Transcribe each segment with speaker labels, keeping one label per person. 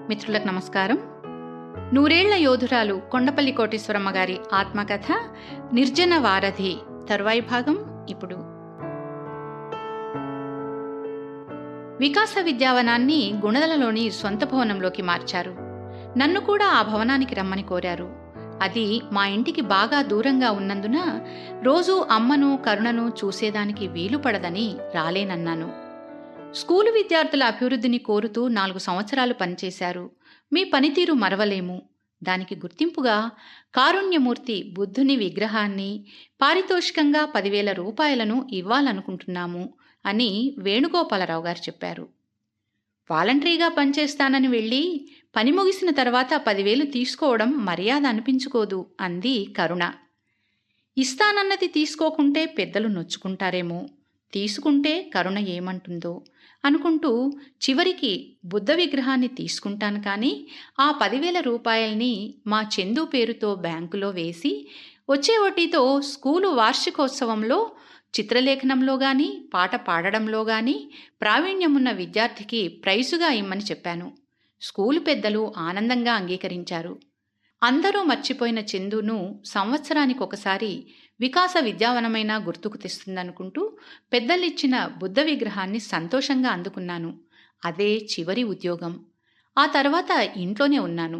Speaker 1: మిత్రులకు నమస్కారం. నూరేళ్ల యోధురాలు కొండపల్లి కోటేశ్వరమ్మ గారి ఆత్మకథ నిర్జన వారధి తరువాయి భాగం ఇప్పుడు. వికాస విద్యావనాన్ని గుణదలలోని సొంత భవనంలోకి మార్చారు. నన్ను కూడా ఆ భవనానికి రమ్మని కోరారు. అది మా ఇంటికి బాగా దూరంగా ఉన్నందున రోజూ అమ్మను కరుణను చూసేదానికి వీలు పడదని రాలేనన్నాను. స్కూలు విద్యార్థుల అభివృద్ధిని కోరుతూ 4 సంవత్సరాలు పనిచేశారు. మీ పనితీరు మరవలేము. దానికి గుర్తింపుగా కారుణ్యమూర్తి బుద్ధుని విగ్రహాన్ని పారితోషికంగా 10,000 రూపాయలను ఇవ్వాలనుకుంటున్నాము అని వేణుగోపాలరావు గారు చెప్పారు. వాలంటరీగా పనిచేస్తానని వెళ్ళి పని ముగిసిన తర్వాత 10,000 తీసుకోవడం మర్యాద అనిపించుకోదు అంది కరుణ. ఇస్తానన్నది తీసుకోకుంటే పెద్దలు నొచ్చుకుంటారేమో, తీసుకుంటే కరుణ ఏమంటుందో అనుకుంటూ చివరికి బుద్ధ విగ్రహాన్ని తీసుకుంటాను, కానీ ఆ 10,000 రూపాయల్ని మా చందు పేరుతో బ్యాంకులో వేసి వచ్చే వడ్డీతో స్కూలు వార్షికోత్సవంలో చిత్రలేఖనంలో గాని పాట పాడడంలో గాని ప్రావీణ్యమున్న విద్యార్థికి ప్రైజుగా ఇమ్మని చెప్పాను. స్కూలు పెద్దలు ఆనందంగా అంగీకరించారు. అందరూ మర్చిపోయిన చందును సంవత్సరానికొకసారి వికాస విద్యావనమైనా గుర్తుకు తెస్తుందనుకుంటూ పెద్దలిచ్చిన బుద్ధ విగ్రహాన్ని సంతోషంగా అందుకున్నాను. అదే చివరి ఉద్యోగం. ఆ తర్వాత ఇంట్లోనే ఉన్నాను.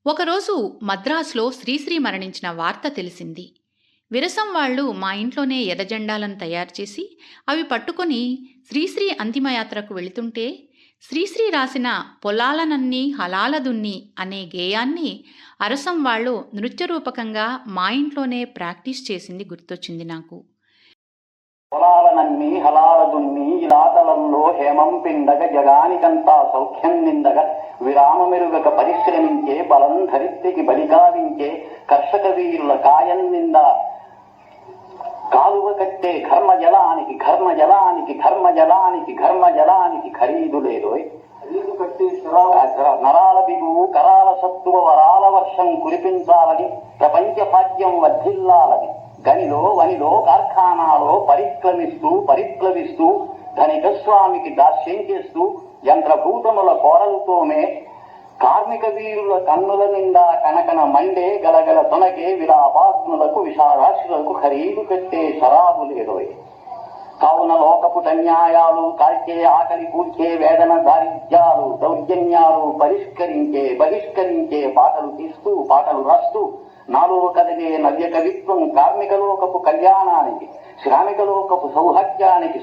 Speaker 1: ఒకరోజు మద్రాసులో శ్రీశ్రీ మరణించిన వార్త తెలిసింది. విరసం వాళ్ళు మా ఇంట్లోనే ఎర్రజెండాలను తయారు చేసి అవి పట్టుకొని శ్రీశ్రీ అంతిమయాత్రకు వెళుతుంటే శ్రీశ్రీ రాసిన పొలాలనన్నీ హలాలదున్ని అనే గేయాన్ని అరసం వాళ్ళు నృత్యరూపకంగా మా ఇంట్లోనే ప్రాక్టీస్ చేసింది గుర్తొచ్చింది నాకు.
Speaker 2: పొలాలనన్నీ హలాలదున్ని ఇలాతలంలో హేమం పిండగ జగానికంతా సౌఖ్యం నిండగ విరామమెరుగక పరిశ్రమించే బలం ధరిత్రికి బలిగావించే కర్షక వీరుల కాయం నింద కాలువ కట్టే ఘర్మజలానికి ఘర్మజలానికి ఘర్మజలానికి ఘర్మజలానికి ఖరీదు లేదోయ్. నరాల బిగువు కరాల సత్తువ వరాల వర్షం కురిపించాలని ప్రపంచ భాగ్యం వర్ధిల్లాలని గనిలో వనిలో కార్ఖానాలో పరిప్లవిస్తూ ధనిక స్వామికి దాస్యం చేస్తూ యంత్రభూతముల కోరలతోనే కార్మిక వీరుల కన్నుల నిండా కనకన మండే గలగల తొనగే విలాపాగ్నులకు విషారాశులకు ఖరీదు కట్టే శరాబు లేదోయ్. కావున లోకపుట న్యాయాలు కాల్చే ఆకలి కూర్చే వేదన దారిద్ర్యాలు దౌర్జన్యాలు బహిష్కరించే పాటలు తీస్తూ పాటలు రాస్తూ నాలో కదిలే నవ్య కవిత్వం కార్మిక లోకపు కళ్యాణానికి శ్రామిక లోకపు సౌభాగ్యానికి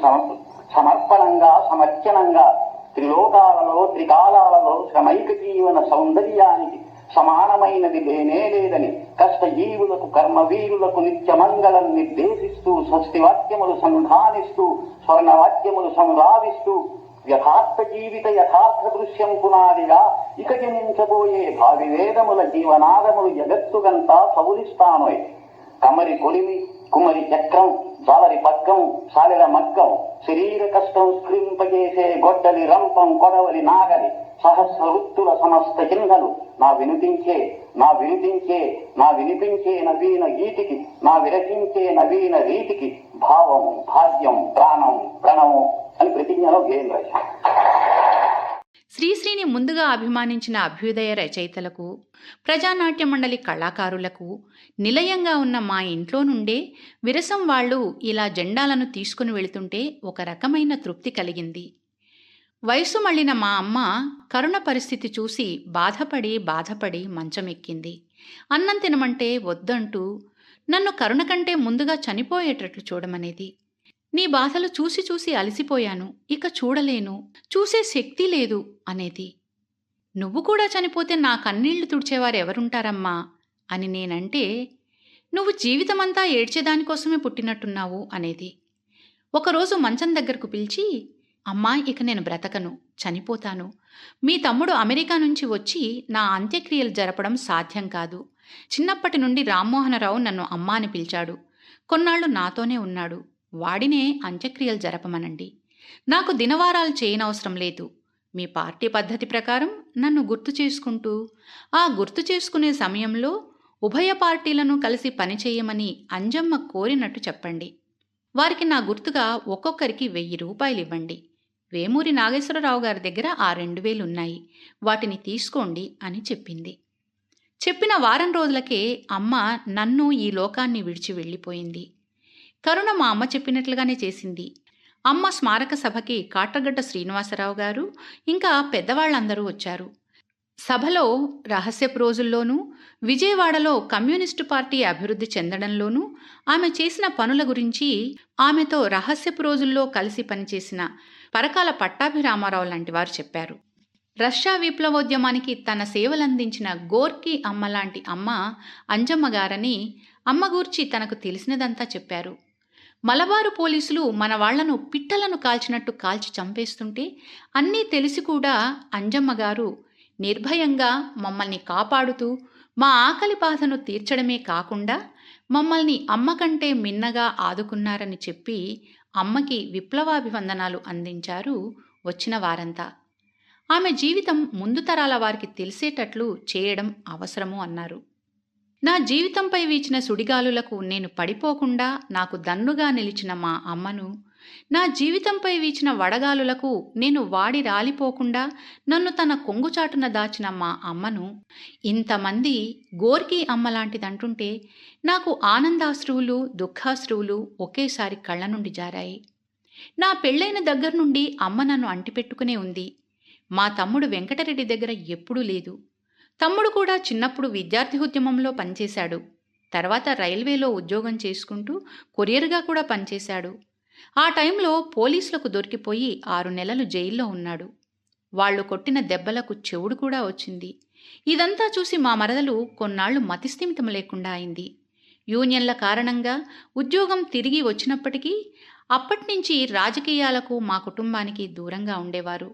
Speaker 2: సమర్పణంగా సమర్చనంగా త్రిలోకాలలో త్రికాలాలలో శ్రమైక జీవన సౌందర్యానికి సమానమైనది లేనేలేదని కష్టజీవులకు కర్మవీరులకు నిత్యమంగళం నిర్దేశిస్తూ స్వస్తివాక్యములు సంధానిస్తూ స్వర్ణవాక్యములు సంరావిస్తూ యథార్థ జీవిత యథార్థ దృశ్యం పునాదిగా ఇక జనించబోయే భావి వేదముల జీవనాదములు జగత్తుగంతా సౌలిస్తానోయ్. కమరి కొలిమి కుమరి చక్రం జాలరి పక్కం సాలిర మగ్గం శరీర కష్టం స్ఫురింపజేసే గొడ్డలి రంపం కొడవలి నాగలి సహస్ర వృత్తుల సమస్త చిహ్నలు నా వినిపించే నవీన గీతికి నా విరచించే నవీన రీతికి భావం భాగ్యం ప్రాణం ప్రణవం అని ప్రతిజ్ఞలో గేయం రాశాను.
Speaker 1: శ్రీశ్రీని ముందుగా అభిమానించిన అభ్యుదయ రచయితలకు, ప్రజానాట్య మండలి కళాకారులకు నిలయంగా ఉన్న మా ఇంట్లో నుండే విరసం వాళ్ళు ఇలా జెండాలను తీసుకుని వెళుతుంటే ఒక రకమైన తృప్తి కలిగింది. వయసు మళ్ళిన మా అమ్మ కరుణ పరిస్థితి చూసి బాధపడి మంచమెక్కింది. అన్నం తినమంటే వద్దంటూ నన్ను కరుణ కంటే ముందుగా చనిపోయేటట్లు చూడమనేది. నీ బాధలు చూసి అలసిపోయాను, ఇక చూడలేను, చూసే శక్తి లేదు అనేది. నువ్వు కూడా చనిపోతే నా కన్నీళ్లు తుడిచేవారు ఎవరుంటారమ్మా అని నేనంటే, నువ్వు జీవితమంతా ఏడ్చేదానికోసమే పుట్టినట్టున్నావు అనేది. ఒకరోజు మంచం దగ్గరకు పిలిచి, అమ్మా ఇక నేను బ్రతకను, చనిపోతాను. మీ తమ్ముడు అమెరికా నుంచి వచ్చి నా అంత్యక్రియలు జరపడం సాధ్యం కాదు. చిన్నప్పటి నుండి రామ్మోహనరావు నన్ను అమ్మా అని పిలిచాడు. కొన్నాళ్లు నాతోనే ఉన్నాడు. వాడినే అంత్యక్రియలు జరపమనండి. నాకు దినవారాలు చేయనవసరం లేదు. మీ పార్టీ పద్ధతి ప్రకారం నన్ను గుర్తు చేసుకునే సమయంలో ఉభయ పార్టీలను కలిసి పనిచేయమని అంజమ్మ కోరినట్టు చెప్పండి. వారికి నా గుర్తుగా ఒక్కొక్కరికి 1000 రూపాయలు ఇవ్వండి. వేమూరి నాగేశ్వరరావు గారి దగ్గర ఆ 2000 ఉన్నాయి. వాటిని తీసుకోండి అని చెప్పింది. చెప్పిన వారం రోజులకే అమ్మ నన్ను ఈ లోకాన్ని విడిచి వెళ్ళిపోయింది. కరుణ మా అమ్మ చెప్పినట్లుగానే చేసింది. అమ్మ స్మారక సభకి కాట్రగడ్డ శ్రీనివాసరావు గారు ఇంకా పెద్దవాళ్లందరూ వచ్చారు. సభలో రహస్యపు రోజుల్లోనూ, విజయవాడలో కమ్యూనిస్టు పార్టీ అభివృద్ధి చెందడంలోనూ, ఆమె చేసిన పనుల గురించి, ఆమెతో రహస్యపు రోజుల్లో కలిసి పనిచేసిన పరకాల పట్టాభిరామారావు లాంటి వారు చెప్పారు. రష్యా విప్లవోద్యమానికి తన సేవలందించిన గోర్కీ అమ్మ లాంటి అమ్మ అంజమ్మ గారని అమ్మ గూర్చి తనకు తెలిసినదంతా చెప్పారు. మలబారు పోలీసులు మన వాళ్లను పిట్టలను కాల్చినట్టు కాల్చి చంపేస్తుంటే అన్నీ తెలిసి కూడా అంజమ్మ గారు నిర్భయంగా మమ్మల్ని కాపాడుతూ మా ఆకలి బాధను తీర్చడమే కాకుండా మమ్మల్ని అమ్మ కంటే మిన్నగా ఆదుకున్నారని చెప్పి అమ్మకి విప్లవాభివందనాలు అందించారు వచ్చిన వారంతా. ఆమె జీవితం ముందు తరాల వారికి తెలిసేటట్లు చేయడం అవసరము అన్నారు. నా జీవితంపై వీచిన సుడిగాలులకు నేను పడిపోకుండా నాకు దన్నుగా నిలిచిన మా అమ్మను, నా జీవితంపై వీచిన వడగాలులకు నేను వాడి రాలిపోకుండా నన్ను తన కొంగుచాటున దాచిన మా అమ్మను, ఇంతమంది గోర్కీ అమ్మలాంటిదంటుంటే నాకు ఆనందాశ్రువులు, దుఃఖాశ్రువులు ఒకేసారి కళ్ళ నుండి జారాయి. నా పెళ్ళైన దగ్గర నుండి అమ్మ నన్ను అంటిపెట్టుకునే ఉంది. మా తమ్ముడు వెంకటరెడ్డి దగ్గర ఎప్పుడూ లేదు. తమ్ముడు కూడా చిన్నప్పుడు విద్యార్థి ఉద్యమంలో పనిచేశాడు. తర్వాత రైల్వేలో ఉద్యోగం చేసుకుంటూ కొరియర్గా కూడా పనిచేశాడు. ఆ టైంలో పోలీసులకు దొరికిపోయి 6 నెలలు జైల్లో ఉన్నాడు. వాళ్లు కొట్టిన దెబ్బలకు చెవుడు కూడా వచ్చింది. ఇదంతా చూసి మా మరదలు కొన్నాళ్లు మతిస్థిమితం లేకుండా అయింది. యూనియన్ల కారణంగా ఉద్యోగం తిరిగి వచ్చినప్పటికీ అప్పట్నుంచి రాజకీయాలకు మా కుటుంబానికి దూరంగా ఉండేవారు.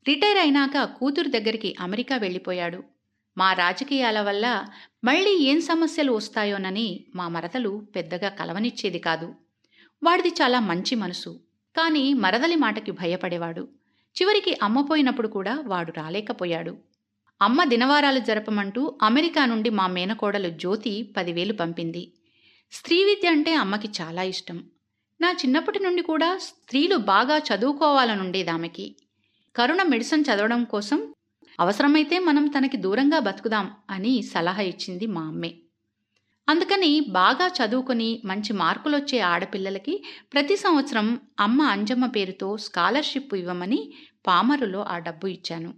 Speaker 1: రిటైర్ అయినాక కూతురు దగ్గరికి అమెరికా వెళ్ళిపోయాడు. మా రాజకీయాల వల్ల మళ్ళీ ఏం సమస్యలు వస్తాయోనని మా మరదలు పెద్దగా కలవనిచ్చేది కాదు. వాడిది చాలా మంచి మనసు. కానీ మరదలి మాటకి భయపడేవాడు. చివరికి అమ్మ పోయినప్పుడు కూడా వాడు రాలేకపోయాడు. అమ్మ దినవారాలు జరపమంటూ అమెరికా నుండి మా మేనకోడలు జ్యోతి 10,000 పంపింది. స్త్రీ విద్య అంటే అమ్మకి చాలా ఇష్టం. నా చిన్నప్పటి నుండి కూడా స్త్రీలు బాగా చదువుకోవాలనుండేదామెకి. కరుణ మెడిసిన్ చదవడం కోసం అవసరమైతే మనం తనకి దూరంగా బతుకుదాం అని సలహా ఇచ్చింది మా అమ్మే. అందుకని బాగా చదువుకొని మంచి మార్కులొచ్చే ఆడపిల్లలకి ప్రతి సంవత్సరం అమ్మ అంజమ్మ పేరుతో స్కాలర్షిప్ ఇవ్వమని పామరులో ఆ డబ్బు ఇచ్చాను.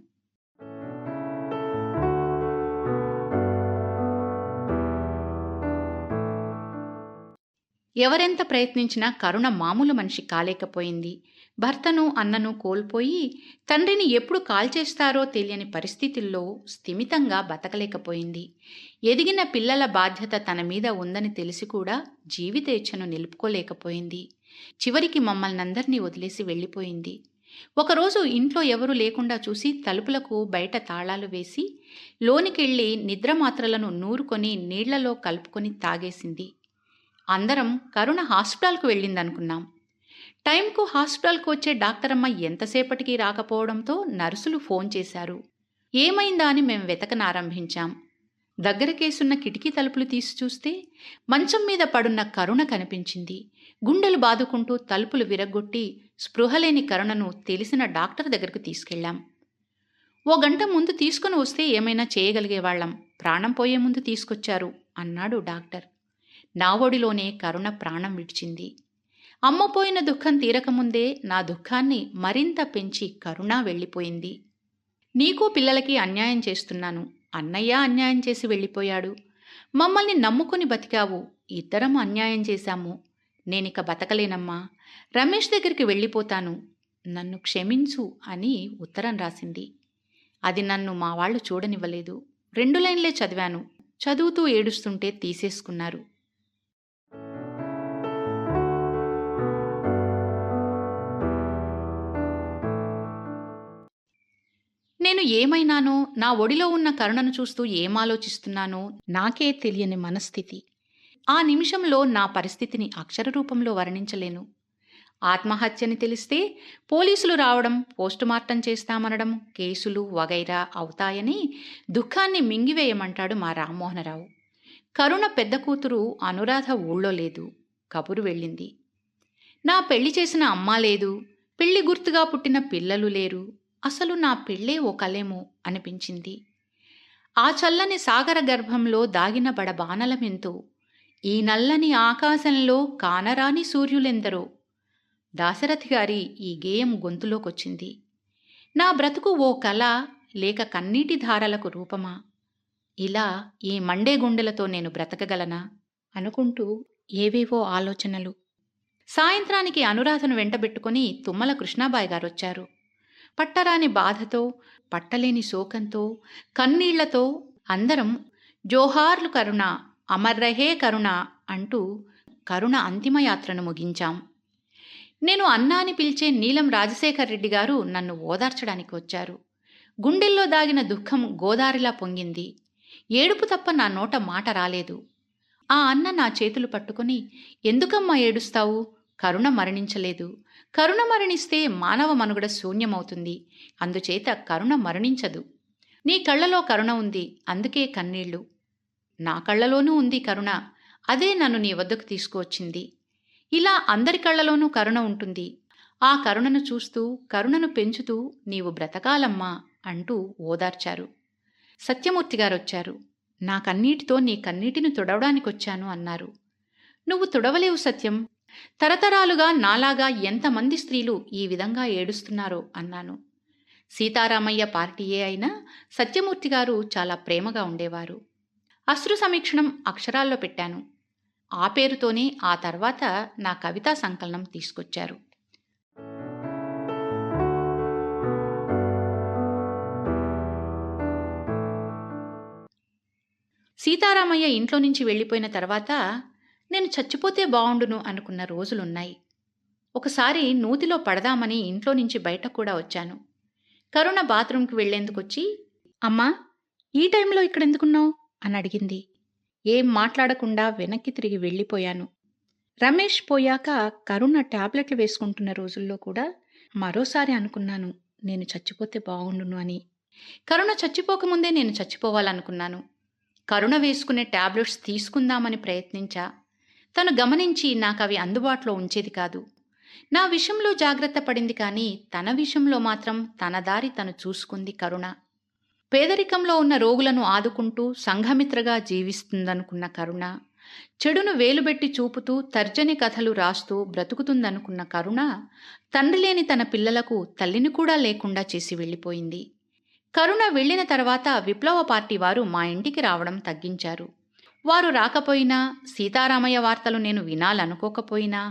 Speaker 1: ఎవరెంత ప్రయత్నించినా కరుణ మామూలు మనిషి కాలేకపోయింది. భర్తను, అన్నను కోల్పోయి తండ్రిని ఎప్పుడు కాల్చేస్తారో తెలియని పరిస్థితుల్లో స్థిమితంగా బతకలేకపోయింది. ఎదిగిన పిల్లల బాధ్యత తన మీద ఉందని తెలిసి కూడా జీవితేచ్ఛను నిలుపుకోలేకపోయింది. చివరికి మమ్మల్నందరినీ వదిలేసి వెళ్ళిపోయింది. ఒకరోజు ఇంట్లో ఎవరూ లేకుండా చూసి తలుపులకు బయట తాళాలు వేసి లోనికెళ్ళి నిద్రమాత్రలను నూరుకొని నీళ్లలో కలుపుకొని తాగేసింది. అందరం కరుణ హాస్పిటల్కు వెళ్ళిందనుకున్నాం. టైంకు హాస్పిటల్కు వచ్చే డాక్టరమ్మ ఎంతసేపటికి రాకపోవడంతో నర్సులు ఫోన్ చేశారు. ఏమైందా అని మేం వెతకనారంభించాం. దగ్గరకేసున్న కిటికీ తలుపులు తీసి చూస్తే మంచం మీద పడున్న కరుణ కనిపించింది. గుండెలు బాదుకుంటూ తలుపులు విరగ్గొట్టి స్పృహలేని కరుణను తెలిసిన డాక్టర్ దగ్గరకు తీసుకెళ్లాం. 1 గంట ముందు తీసుకుని వస్తే ఏమైనా చేయగలిగేవాళ్లం. ప్రాణం పోయే ముందు తీసుకొచ్చారు అన్నాడు డాక్టర్. నా ఒడిలోనే కరుణ ప్రాణం విడిచింది. అమ్మ పోయిన దుఃఖం తీరకముందే నా దుఃఖాన్ని మరింత పెంచి కరుణ వెళ్ళిపోయింది. నీకు పిల్లలకి అన్యాయం చేస్తున్నాను. అన్నయ్య అన్యాయం చేసి వెళ్ళిపోయాడు. మమ్మల్ని నమ్ముకుని బతికావు. ఇద్దరం అన్యాయం చేశాము. నేనిక బతకలేనమ్మా. రమేష్ దగ్గరికి వెళ్ళిపోతాను. నన్ను క్షమించు అని ఉత్తరం రాసింది. అది నన్ను మా వాళ్ళు చూడనివ్వలేదు. 2 లైన్లే చదివాను. చదువుతూ ఏడుస్తుంటే తీసేసుకున్నారు. నేను ఏమైనానో, నా ఒడిలో ఉన్న కరుణను చూస్తూ ఏమాలోచిస్తున్నానో నాకే తెలియని మనస్థితి. ఆ నిమిషంలో నా పరిస్థితిని అక్షర రూపంలో వర్ణించలేను. ఆత్మహత్యని తెలిస్తే పోలీసులు రావడం, పోస్టుమార్టం చేస్తామనడం, కేసులు వగైరా అవుతాయని దుఃఖాన్ని మింగివేయమంటాడు మా రామ్మోహనరావు. కరుణ పెద్ద కూతురు అనురాధ ఊళ్ళో లేదు. కబురు వెళ్ళింది. నా పెళ్లి చేసిన అమ్మ లేదు, పెళ్లి గుర్తుగా పుట్టిన పిల్లలు లేరు, అసలు నా పెళ్ళే ఓ కలేమో అనిపించింది. ఆ చల్లని సాగర గర్భంలో దాగిన బడబానలమెంతో, ఈ నల్లని ఆకాశంలో కానరాని సూర్యులెందరో. దాశరథి గారి ఈ గేయం గొంతులోకొచ్చింది. నా బ్రతుకు ఓ కల లేక కన్నీటి ధారలకు రూపమా? ఇలా ఈ మండే గుండెలతో నేను బ్రతకగలనా అనుకుంటూ ఏవేవో ఆలోచనలు. సాయంత్రానికి అనురాధను వెంటబెట్టుకుని తుమ్మల కృష్ణాబాయి గారొచ్చారు. పట్టరాని బాధతో, పట్టలేని శోకంతో, కన్నీళ్లతో అందరం జోహార్లు కరుణ, అమర్రహే కరుణ అంటూ కరుణ అంతిమయాత్రను ముగించాం. నేను అన్నా అని పిలిచే నీలం రాజశేఖర్ రెడ్డి గారు నన్ను ఓదార్చడానికి వచ్చారు. గుండెల్లో దాగిన దుఃఖం గోదారిలా పొంగింది. ఏడుపు తప్ప నా నోట మాట రాలేదు. ఆ అన్న నా చేతులు పట్టుకుని, ఎందుకమ్మా ఏడుస్తావు? కరుణ మరణించలేదు. కరుణ మరణిస్తే మానవ మనుగడ శూన్యమవుతుంది. అందుచేత కరుణ మరణించదు. నీ కళ్ళలో కరుణ ఉంది, అందుకే కన్నీళ్లు. నా కళ్ళలోనూ ఉంది కరుణ, అదే నన్ను నీ వద్దకు తీసుకువచ్చింది. ఇలా అందరి కళ్ళలోనూ కరుణ ఉంటుంది. ఆ కరుణను చూస్తూ, కరుణను పెంచుతూ నీవు బ్రతకాలమ్మా అంటూ ఓదార్చారు. సత్యమూర్తి గారొచ్చారు. నా కన్నీటితో నీ కన్నీటిని తుడవడానికొచ్చాను అన్నారు. నువ్వు తుడవలేవు సత్యం. తరతరాలుగా నాలాగా ఎంతమంది స్త్రీలు ఈ విధంగా ఏడుస్తున్నారో అన్నాను. సీతారామయ్య పార్టీయే అయినా సత్యమూర్తి గారు చాలా ప్రేమగా ఉండేవారు. అశ్రు సమీక్షణం అక్షరాల్లో పెట్టాను. ఆ పేరుతోనే ఆ తర్వాత నా కవితా సంకలనం తీసుకొచ్చారు. సీతారామయ్య ఇంట్లో నుంచి వెళ్ళిపోయిన తర్వాత నేను చచ్చిపోతే బావుండును అనుకున్న రోజులున్నాయి. ఒకసారి నూతిలో పడదామని ఇంట్లో నుంచి బయటకు కూడా వచ్చాను. కరుణ బాత్రూంకి వెళ్లేందుకొచ్చి, అమ్మా, ఈ టైంలో ఇక్కడెందుకున్నావు అని అడిగింది. ఏం మాట్లాడకుండా వెనక్కి తిరిగి వెళ్ళిపోయాను. రమేష్ పోయాక కరుణ టాబ్లెట్లు వేసుకుంటున్న రోజుల్లో కూడా మరోసారి అనుకున్నాను, నేను చచ్చిపోతే బావుండును అని. కరుణ చచ్చిపోకముందే నేను చచ్చిపోవాలనుకున్నాను. కరుణ వేసుకునే టాబ్లెట్స్ తీసుకుందామని ప్రయత్నించా. తను గమనించి నాకవి అందుబాటులో ఉంచేది కాదు. నా విషయంలో జాగ్రత్త పడింది, కానీ తన విషయంలో మాత్రం తన దారి తను చూసుకుంది కరుణ. పేదరికంలో ఉన్న రోగులను ఆదుకుంటూ సంఘమిత్రగా జీవిస్తుందనుకున్న కరుణ, చెడును వేలుబెట్టి చూపుతూ తర్జని కథలు రాస్తూ బ్రతుకుతుందనుకున్న కరుణ, తండ్రి లేని తన పిల్లలకు తల్లిని కూడా లేకుండా చేసి వెళ్ళిపోయింది. కరుణ వెళ్లిన తర్వాత విప్లవ పార్టీ వారు మా ఇంటికి రావడం తగ్గించారు. వారు రాకపోయినా, సీతారామయ్య వార్తలు నేను వినాలనుకోకపోయినా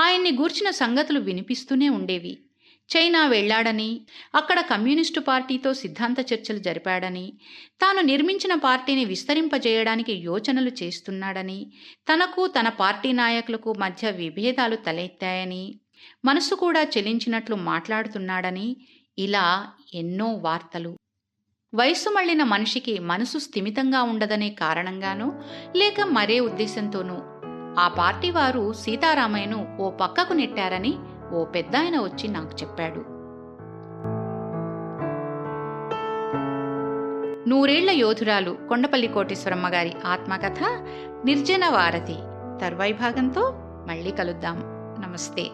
Speaker 1: ఆయన్ని గూర్చిన సంగతులు వినిపిస్తూనే ఉండేవి. చైనా వెళ్లాడని, అక్కడ కమ్యూనిస్టు పార్టీతో సిద్ధాంత చర్చలు జరిపాడని, తాను నిర్మించిన పార్టీని విస్తరింపజేయడానికి యోచనలు చేస్తున్నాడని, తనకు తన పార్టీ నాయకులకు మధ్య విభేదాలు తలెత్తాయని, మనసు కూడా చెలించినట్లు మాట్లాడుతున్నాడని, ఇలా ఎన్నో వార్తలు. వయస్సు మళ్లిన మనిషికి మనసు స్థిమితంగా ఉండదనే కారణంగానో లేక మరే ఉద్దేశంతోనూ ఆ పార్టీ వారు సీతారామయ్యను ఓ పక్కకు నెట్టారని ఓ పెద్దాయన వచ్చి నాకు చెప్పాడు. 100 ఏళ్ల యోధురాలు కొండపల్లి కోటేశ్వరమ్మ గారి ఆత్మకథ నిర్జన వారధి తర్వాయి భాగంతో మళ్ళీ కలుద్దాం. నమస్తే.